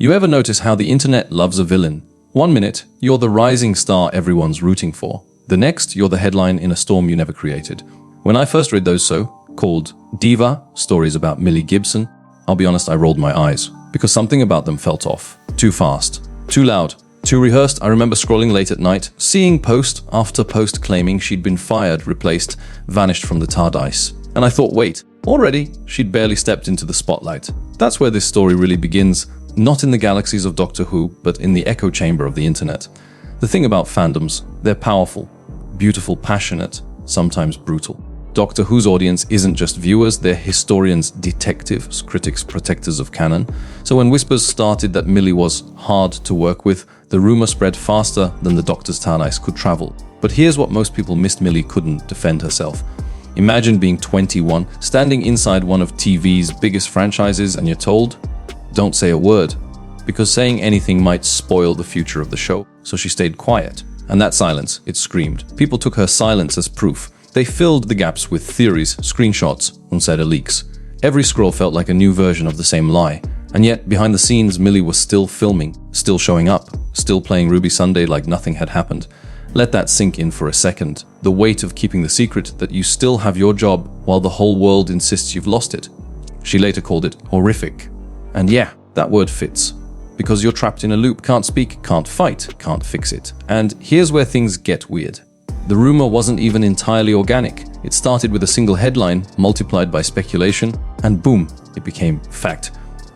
You ever notice how the internet loves a villain? One minute, you're the rising star everyone's rooting for. The next, you're the headline in a storm you never created. When I first read those so-called diva stories about Millie Gibson, I'll be honest, I rolled my eyes. Because something about them felt off. Too fast. Too loud. Too rehearsed. I remember scrolling late at night, seeing post after post claiming she'd been fired, replaced, vanished from the T Davies. And I thought, wait, already she'd barely stepped into the spotlight. That's where this story really begins. Not in the galaxies of Doctor Who, but in the echo chamber of the internet. The thing about fandoms, they're powerful, beautiful, passionate, sometimes brutal. Doctor Who's audience isn't just viewers, they're historians, detectives, critics, protectors of canon. So when whispers started that Millie was hard to work with, the rumor spread faster than the Doctor's T Davies could travel. But here's what most people missed: Millie couldn't defend herself. Imagine being 21, standing inside one of TV's biggest franchises, and you're told, don't say a word, because saying anything might spoil the future of the show. So she stayed quiet. And that silence, it screamed. People took her silence as proof. They filled the gaps with theories, screenshots, unsaid leaks. Every scroll felt like a new version of the same lie. And yet, behind the scenes, Millie was still filming, still showing up, still playing Ruby Sunday like nothing had happened. Let that sink in for a second. The weight of keeping the secret that you still have your job while the whole world insists you've lost it. She later called it horrific. And yeah, that word fits. Because you're trapped in a loop, can't speak, can't fight, can't fix it. And here's where things get weird. The rumor wasn't even entirely organic. It started with a single headline, multiplied by speculation, and boom, it became fact.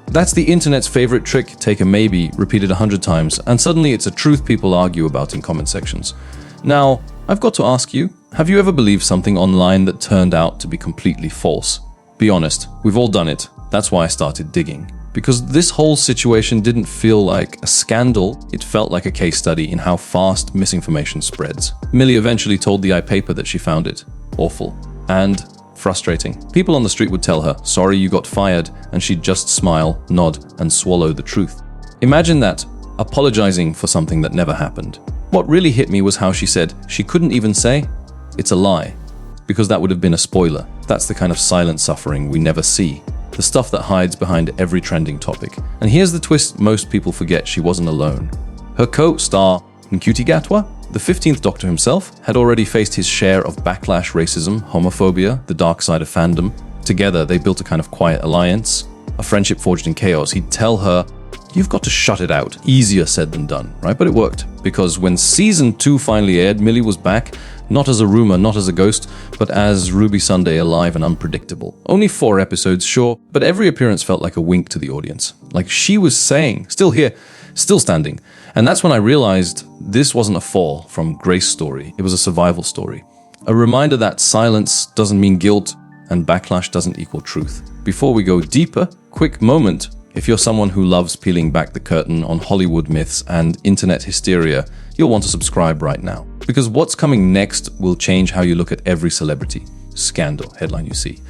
That's the internet's favorite trick, take a maybe, repeated 100 times, and suddenly it's a truth people argue about in comment sections. Now, I've got to ask you, have you ever believed something online that turned out to be completely false? Be honest, we've all done it. That's why I started digging. Because this whole situation didn't feel like a scandal, it felt like a case study in how fast misinformation spreads. Millie eventually told the iPaper that she found it awful and frustrating. People on the street would tell her, sorry you got fired, and she'd just smile, nod, and swallow the truth. Imagine that, apologizing for something that never happened. What really hit me was how she said she couldn't even say, it's a lie, because that would have been a spoiler. That's the kind of silent suffering we never see. The stuff that hides behind every trending topic. And here's the twist most people forget: she wasn't alone. Her co-star, Ncuti Gatwa, the 15th Doctor himself, had already faced his share of backlash, racism, homophobia, the dark side of fandom. Together, they built a kind of quiet alliance, a friendship forged in chaos. He'd tell her, you've got to shut it out. Easier said than done, right? But it worked, because when season 2 finally aired, Millie was back, not as a rumor, not as a ghost, but as Ruby Sunday, alive and unpredictable. Only 4 episodes, sure, but every appearance felt like a wink to the audience. Like she was saying, still here, still standing. And that's when I realized this wasn't a fall from grace story, it was a survival story. A reminder that silence doesn't mean guilt and backlash doesn't equal truth. Before we go deeper, quick moment. If you're someone who loves peeling back the curtain on Hollywood myths and internet hysteria, you'll want to subscribe right now. Because what's coming next will change how you look at every celebrity, scandal, headline you see.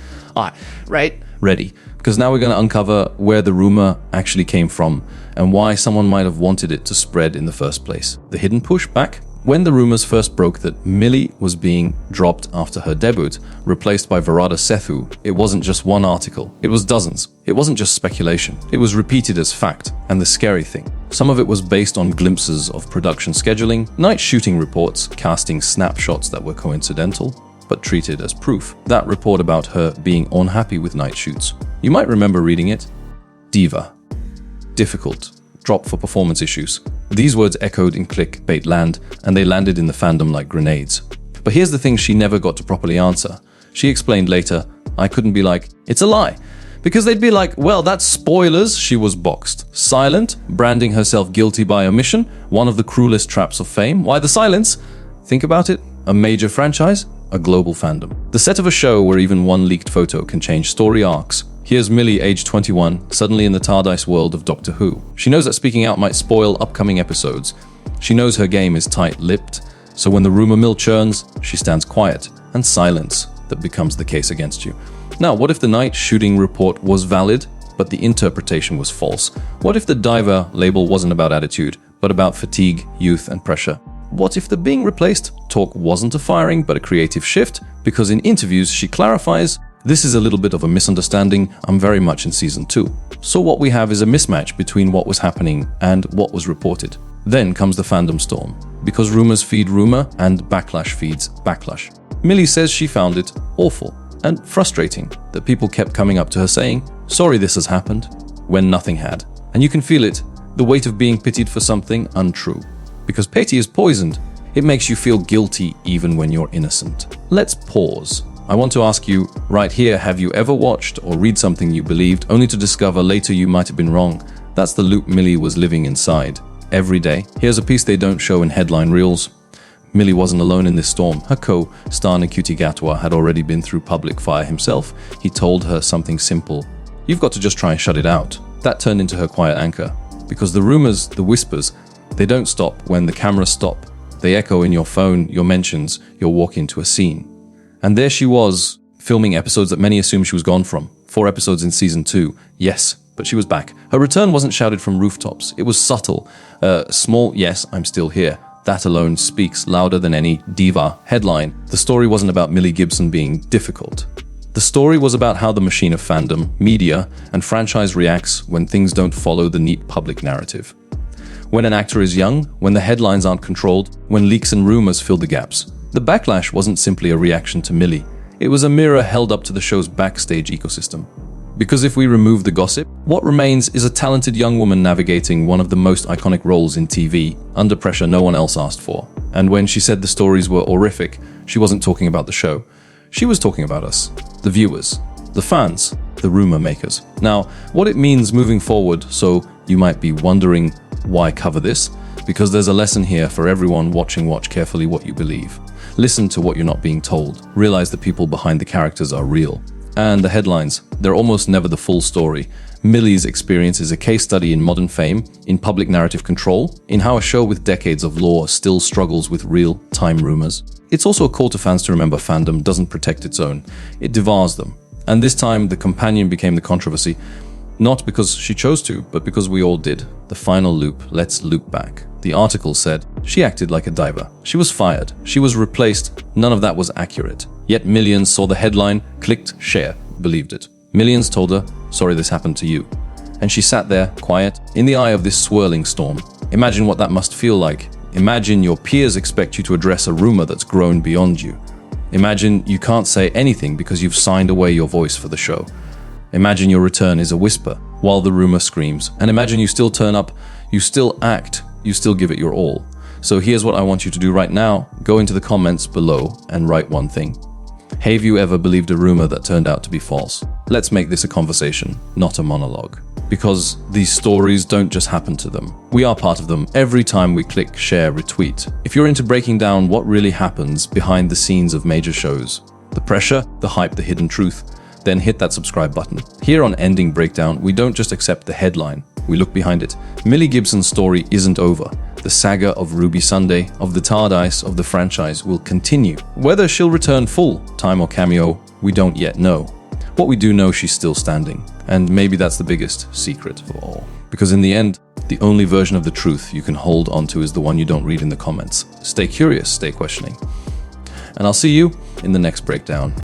Right? Ready. Because now we're going to uncover where the rumor actually came from and why someone might have wanted it to spread in the first place. The hidden pushback? When the rumors first broke that Millie was being dropped after her debut, replaced by Varada Sethu, it wasn't just one article, it was dozens. It wasn't just speculation, it was repeated as fact. And the scary thing, some of it was based on glimpses of production scheduling, night shooting reports, casting snapshots that were coincidental, but treated as proof. That report about her being unhappy with night shoots. You might remember reading it. Diva. Difficult. Drop for performance issues. These words echoed in clickbait land, and they landed in the fandom like grenades. But here's the thing she never got to properly answer. She explained later, I couldn't be like, it's a lie. Because they'd be like, well, that's spoilers, she was boxed. Silent, branding herself guilty by omission, one of the cruelest traps of fame. Why the silence? Think about it, a major franchise, a global fandom. The set of a show where even one leaked photo can change story arcs. Here's Millie, age 21, suddenly in the T Davies world of Doctor Who. She knows that speaking out might spoil upcoming episodes. She knows her game is tight-lipped, so when the rumor mill churns, she stands quiet, and silence that becomes the case against you. Now, what if the night shooting report was valid, but the interpretation was false? What if the diva label wasn't about attitude, but about fatigue, youth, and pressure? What if the being replaced talk wasn't a firing, but a creative shift? Because in interviews, she clarifies, This is a little bit of a misunderstanding. I'm very much in season 2. So what we have is a mismatch between what was happening and what was reported. Then comes the fandom storm, because rumors feed rumor and backlash feeds backlash. Millie says she found it awful and frustrating that people kept coming up to her saying, "Sorry this has happened," when nothing had. And you can feel it, the weight of being pitied for something untrue. Because pity is poisoned. It makes you feel guilty even when you're innocent. Let's pause. I want to ask you, right here, have you ever watched or read something you believed only to discover later you might have been wrong? That's the loop Millie was living inside. Every day. Here's a piece they don't show in headline reels. Millie wasn't alone in this storm. Her co-star Ncuti Gatwa had already been through public fire himself. He told her something simple. "You've got to just try and shut it out." That turned into her quiet anchor. Because the rumors, the whispers, they don't stop when the cameras stop. They echo in your phone, your mentions, your walk into a scene. And there she was, filming episodes that many assumed she was gone from. 4 episodes in season 2. Yes, but she was back. Her return wasn't shouted from rooftops. It was subtle. Small, yes, I'm still here. That alone speaks louder than any diva headline. The story wasn't about Millie Gibson being difficult. The story was about how the machine of fandom, media, and franchise reacts when things don't follow the neat public narrative. When an actor is young, when the headlines aren't controlled, when leaks and rumors fill the gaps. The backlash wasn't simply a reaction to Millie. It was a mirror held up to the show's backstage ecosystem. Because if we remove the gossip, what remains is a talented young woman navigating one of the most iconic roles in TV, under pressure no one else asked for. And when she said the stories were horrific, she wasn't talking about the show. She was talking about us, the viewers, the fans, the rumor makers. Now, what it means moving forward, so you might be wondering, why cover this? Because there's a lesson here for everyone watching. Watch carefully what you believe. Listen to what you're not being told. Realize the people behind the characters are real. And the headlines, they're almost never the full story. Millie's experience is a case study in modern fame, in public narrative control, in how a show with decades of lore still struggles with real-time rumors. It's also a call to fans to remember fandom doesn't protect its own, it devours them. And this time, the companion became the controversy, not because she chose to, but because we all did. The final loop, let's loop back. The article said, she acted like a diva. She was fired. She was replaced. None of that was accurate. Yet millions saw the headline, clicked, share, believed it. Millions told her, sorry this happened to you. And she sat there, quiet, in the eye of this swirling storm. Imagine what that must feel like. Imagine your peers expect you to address a rumor that's grown beyond you. Imagine you can't say anything because you've signed away your voice for the show. Imagine your return is a whisper while the rumor screams. And imagine you still turn up, you still act, you still give it your all. So here's what I want you to do right now. Go into the comments below and write one thing. Have you ever believed a rumor that turned out to be false? Let's make this a conversation, not a monologue. Because these stories don't just happen to them. We are part of them every time we click, share, retweet. If you're into breaking down what really happens behind the scenes of major shows, the pressure, the hype, the hidden truth, then hit that subscribe button. Here on Ending Breakdown, we don't just accept the headline, we look behind it. Millie Gibson's story isn't over. The saga of Ruby Sunday, of the tarred ice of the franchise will continue. Whether she'll return full time or cameo, we don't yet know. What we do know, she's still standing. And maybe that's the biggest secret of all. Because in the end, the only version of the truth you can hold onto is the one you don't read in the comments. Stay curious, stay questioning. And I'll see you in the next breakdown.